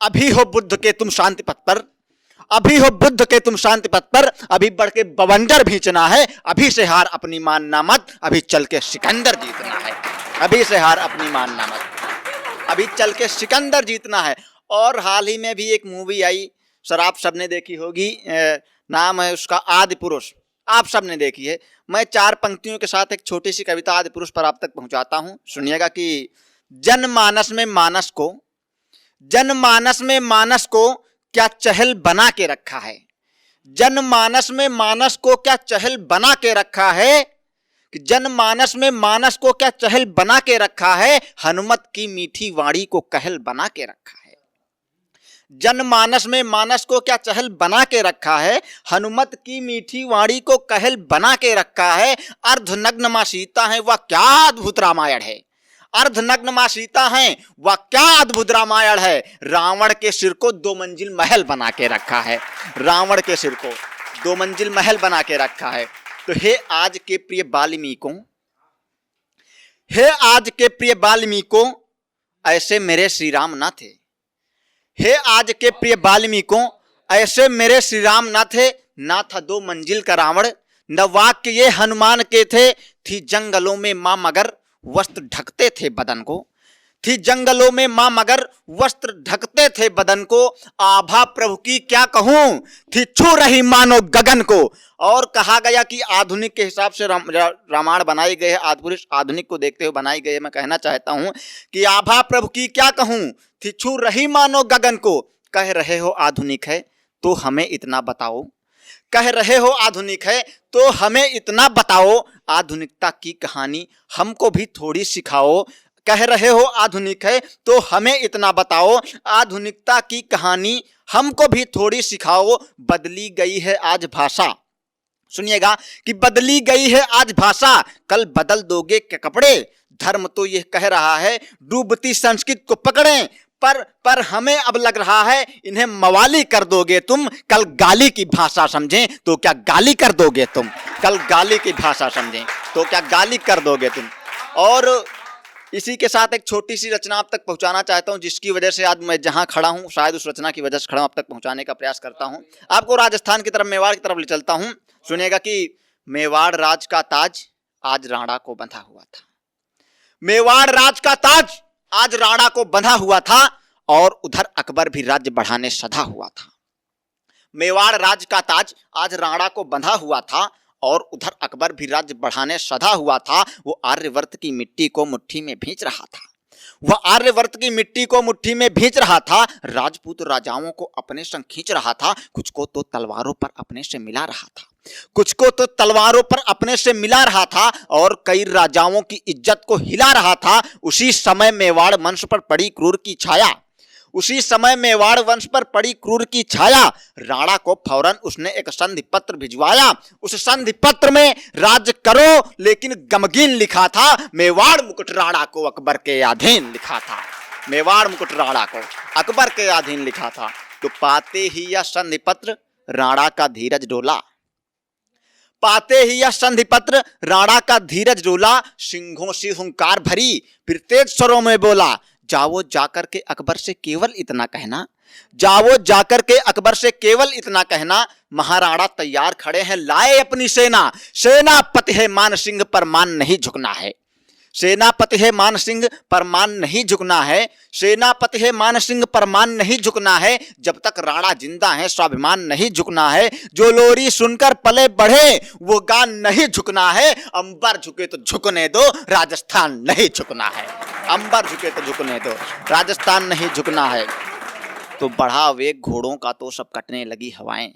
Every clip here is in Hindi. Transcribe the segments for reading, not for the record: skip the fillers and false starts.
अभी हो बुद्ध के तुम शांति पथ पर, अभी हो बुद्ध के तुम शांति पथ पर, अभी बढ़ के बवंडर भींचना है, अभी से हार अपनी मानना मत, अभी चल के सिकंदर जीतना है, अभी से हार अपनी मानना मत, अभी चल के सिकंदर जीतना है। और हाल ही में भी एक मूवी आई, सर आप सबने देखी होगी, नाम है उसका आदि पुरुष, आप सबने देखी है। मैं 4 पंक्तियों के साथ एक छोटी सी कविता आदि पुरुष पर आप तक पहुंचाता हूं, सुनिएगा कि जनमानस में मानस को, जनमानस में मानस को क्या चहल बना के रखा है, जनमानस में मानस को क्या चहल बना के रखा है, कि जनमानस में मानस को क्या चहल बना के रखा है, हनुमत की मीठी वाणी को कहल बना के रखा है। जनमानस में मानस को क्या चहल बना के रखा है, हनुमत की मीठी वाणी को कहल बना के रखा है। अर्धनग्न मां सीता है, वह क्या अद्भुत रामायण है, अर्धनग्न मां सीता है, वह क्या अद्भुत रामायण है। रावण के सिर को 2 मंजिल महल बना के रखा है, रावण के सिर को 2 मंजिल महल बना के रखा है। तो हे आज के प्रिय वाल्मीकों, हे आज के प्रिय वाल्मीकों, ऐसे मेरे श्री राम ना थे, हे आज के प्रिय वाल्मीकों, ऐसे मेरे श्री राम ना थे, ना था 2 मंजिल का रावण, न वाक्य ये हनुमान के थे, थी जंगलों में मां मगर वस्त्र ढकते थे बदन को, थी जंगलों में मां मगर वस्त्र ढकते थे बदन को। आभा प्रभु की क्या कहूं, थी छू रही मानो गगन को। और कहा गया कि आधुनिक के हिसाब से रामायण बनाई गई है, आदिपुरुष आधुनिक को देखते हुए बनाई गई है। मैं कहना चाहता हूं कि आभा प्रभु की क्या कहूं, थी छू रही मानो गगन को। कह रहे हो आधुनिक है तो हमें इतना बताओ, कह रहे हो आधुनिक है तो हमें इतना बताओ, आधुनिकता की कहानी हमको भी थोड़ी सिखाओ। कह रहे हो आधुनिक है तो हमें इतना बताओ, आधुनिकता की कहानी हमको भी थोड़ी सिखाओ। बदली गई है आज भाषा, सुनिएगा कि बदली गई है आज भाषा, कल बदल दोगे क्या कपड़े। धर्म तो यह कह रहा है डूबती संस्कृत को पकड़ें, पर हमें अब लग रहा है इन्हें मवाली कर दोगे तुम। कल गाली की भाषा समझें तो क्या गाली कर दोगे तुम, कल गाली की भाषा समझें तो क्या गाली कर दोगे तुम। और इसी के साथ एक छोटी सी रचना आप तक पहुंचाना चाहता हूं, जिसकी वजह से आज मैं जहां खड़ा हूं, शायद उस रचना की वजह से खड़ा हूं, आप तक पहुंचाने का प्रयास करता हूं। आपको राजस्थान की तरफ, मेवाड़ की तरफ ले चलता हूं। सुनिएगा कि मेवाड़ राज का ताज आज राणा को बंधा हुआ था, मेवाड़ राज का ताज आज राणा को बंधा हुआ था, और उधर अकबर भी राज्य बढ़ाने सधा हुआ था। मेवाड़ राज का ताज आज राणा को बंधा हुआ था, और उधर अकबर भी राज्य बढ़ाने सधा हुआ था। वो आर्यवर्त की मिट्टी को मुट्ठी में भींच रहा था, वह आर्यवर्त की मिट्टी को मुट्ठी में भींच रहा था। राजपूत राजाओं को अपने संग खींच रहा था, कुछ को तो तलवारों पर अपने से मिला रहा था, कुछ को तो तलवारों पर अपने से मिला रहा था, और कई राजाओं की इज्जत को हिला रहा था। उसी समय मेवाड़ वंश पर पड़ी क्रूर की छाया, उसी समय मेवाड़ वंश पर पड़ी क्रूर की छाया। राणा को फौरन उसने एक संधि पत्र भिजवाया, उस संधि पत्र में राज्य करो लेकिन गमगीन लिखा था, मेवाड़ मुकुट राणा को अकबर के अधीन लिखा था, मेवाड़ मुकुट राणा को अकबर के अधीन लिखा था। तो पाते ही यह संधि पत्र राणा का धीरज डोला, पाते ही यह संधि पत्र राणा का धीरज डोला। सिंहों सी हुंकार भरी फिर तेज स्वरों में बोला, जाओ जाकर के अकबर से केवल इतना कहना, जाओ जाकर के अकबर से केवल इतना कहना, महाराणा तैयार खड़े हैं लाए अपनी सेना। सेनापति है मान सिंह पर मान नहीं झुकना है, सेनापति है मान सिंह पर मान नहीं झुकना है, सेनापति है मान सिंह पर मान नहीं झुकना है। जब तक राणा जिंदा है स्वाभिमान नहीं झुकना है, जो लोरी सुनकर पले बढ़े वो गान नहीं झुकना है। अंबर झुके तो झुकने दो, राजस्थान नहीं झुकना है, अंबर झुके तो झुकने दो, राजस्थान नहीं झुकना है। तो बढ़ा वेग घोड़ों का तो सब कटने लगी हवाएं,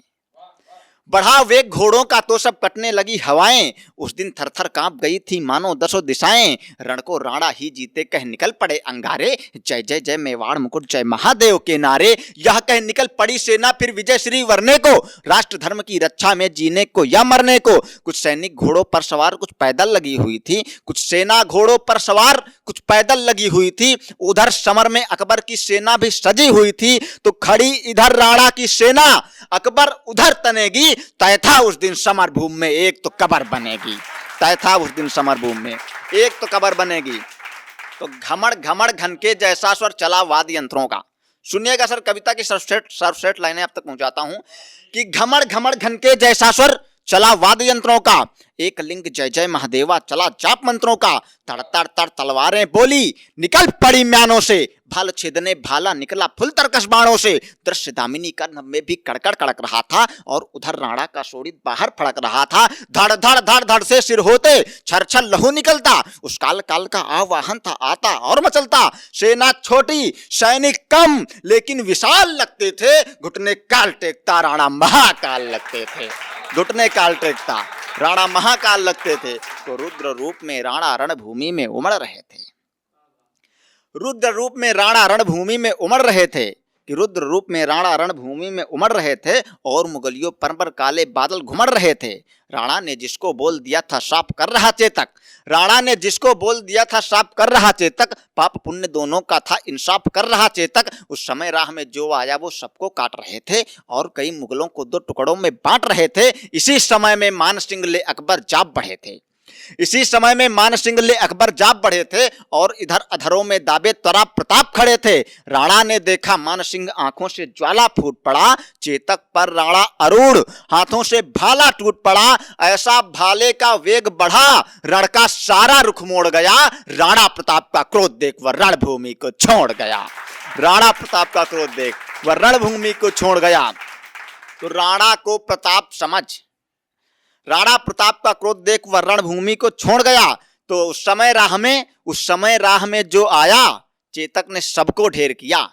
बढ़ा वेग घोड़ों का तो सब कटने लगी हवाएं। उस दिन थरथर कांप गई थी मानो 10 दिशाएं, रण को राणा ही जीते कह निकल पड़े अंगारे। जय जय जय मेवाड़ मुकुट जय महादेव के नारे, यह कह निकल पड़ी सेना फिर विजय श्री वरने को। राष्ट्र धर्म की रक्षा में जीने को या मरने को। कुछ सैनिक घोड़ों पर सवार कुछ पैदल लगी हुई थी, कुछ सेना घोड़ों पर सवार कुछ पैदल लगी हुई थी। उधर समर में अकबर की सेना भी सजी हुई थी। तो खड़ी इधर राणा की सेना, अकबर उधर तनेगी, तय था उस दिन समर भूमि में एक तो कबर बनेगी, तय था उस दिन समर भूमि में एक तो कबर बनेगी। तो घमड़ घमड़ घन के जैसा स्वर चला वाद्य यंत्रों का, सुनिएगा सर, कविता की सर्वश्रेष्ठ लाइनें अब तक पहुंचाता हूं कि घमड़ घमड़ घन के जैसा स्वर चला वाद्य यंत्रों का, एक लिंग जय जय महादेवा चला जाप मंत्रों का, तड़ तड़ तड़ तलवारें बोली निकल पड़ी म्यानों से, भाल छेदने भाला निकला फुल तरकश बाणों से, दृश्य दामिनी का नभ में भी कड़कड़ कड़क रहा था और उधर राणा का शोणित बाहर फड़क रहा था। धड़ धड़ धड़ धड़ से सिर होते छर छर लहू निकलता, उस काल काल का आवाहन था आता और मचलता, सेना छोटी सैनिक कम लेकिन विशाल लगते थे, घुटने काल टेकता राणा महाकाल लगते थे, घुटने काल टेकता राणा महाकाल लगते थे। तो रुद्र रूप में राणा रणभूमि में उमड़ रहे थे, रुद्र रूप में राणा रणभूमि में उमड़ रहे थे, कि रुद्र रूप में राणा रणभूमि में उमड़ रहे थे और मुगलियों पर काले बादल घुमड़ रहे थे। राणा ने जिसको बोल दिया था साफ कर रहा चेतक, राणा ने जिसको बोल दिया था साफ कर रहा चेतक, पाप पुण्य दोनों का था इंसाफ कर रहा चेतक। उस समय राह में जो आया वो सबको काट रहे थे और कई मुगलों को दो टुकड़ों में बांट रहे थे। इसी समय में मान सिंह ले अकबर जाप बढ़े थे, इसी समय में मान सिंह ले अकबर जाप बढ़े थे और इधर अधरों में दाबे त्वरा प्रताप खड़े थे। राणा ने देखा मान सिंह आंखों से ज्वाला फूट पड़ा, चेतक पर राणा अरूढ़ हाथों से भाला टूट पड़ा, ऐसा भाले का वेग बढ़ा रण का सारा रुख मोड़ गया, राणा प्रताप का क्रोध देख वह रणभूमि को छोड़ गया, राणा प्रताप का क्रोध देख वह रणभूमि को छोड़ गया। तो राणा को प्रताप समझ, राणा प्रताप का क्रोध देख वह रणभूमि को छोड़ गया। तो उस समय राह में जो आया चेतक ने सबको ढेर किया,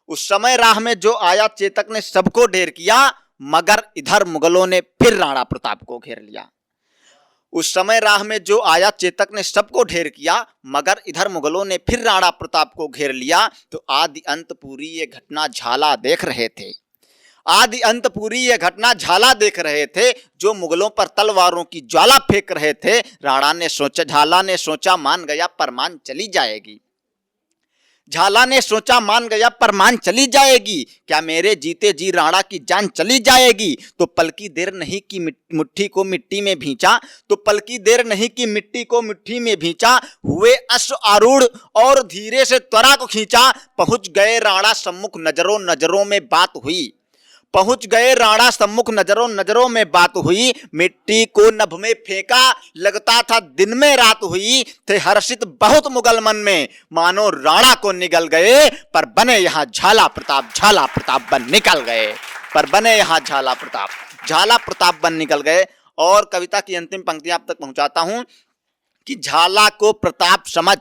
उस समय राह में जो आया चेतक ने सबको ढेर किया, मगर इधर मुगलों ने फिर राणा प्रताप को घेर लिया। उस समय राह में जो आया चेतक ने सबको ढेर किया, मगर इधर मुगलों ने फिर राणा प्रताप को घेर लिया। तो आदि अंत पूरी ये घटना झाला देख रहे थे, आदि अंत पूरी ये घटना झाला देख रहे थे, जो मुगलों पर तलवारों की ज्वाला फेंक रहे थे। राणा ने सोचा, झाला ने सोचा मान गया पर मान चली जाएगी, झाला ने सोचा मान गया पर मान चली जाएगी, क्या मेरे जीते जी राणा की जान चली जाएगी। तो पल की देर नहीं कि मुट्ठी को मिट्टी में भींचा, तो पल की देर नहीं कि मिट्टी को मिट्टी में भींचा, हुए अश्व आरूढ़ और धीरे से त्वरा को खींचा, पहुंच गए राणा सम्मुख नजरों नजरों में बात हुई, पहुंच गए राणा सम्मुख नजरों नजरों में बात हुई, मिट्टी को नभ में फेंका लगता था दिन में रात हुई, थे हर्षित बहुत मुगल मन में मानो राणा को निगल गए, पर बने यहाँ झाला प्रताप बन निकल गए, पर बने यहाँ झाला प्रताप बन निकल गए। और कविता की अंतिम पंक्तियां आप तक पहुंचाता हूं कि झाला को प्रताप समझ,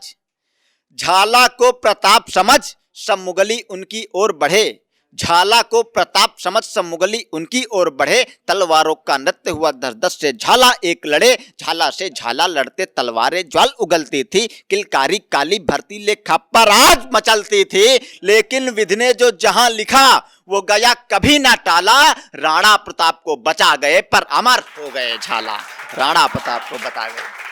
झाला को प्रताप समझ सब मुगली उनकी ओर बढ़े, झाला को प्रताप समझ सब मुगली उनकी ओर बढ़े, तलवारों का नृत्य हुआ दस दस से झाला एक लड़े, झाला से झाला लड़ते तलवारें ज्वाल उगलती थी, किलकारी काली भरती ले खप्पर आज मचलती थी, लेकिन विधि ने जो जहां लिखा वो गया कभी ना टाला, राणा प्रताप को बचा गए पर अमर हो गए झाला, राणा प्रताप को बचा गए।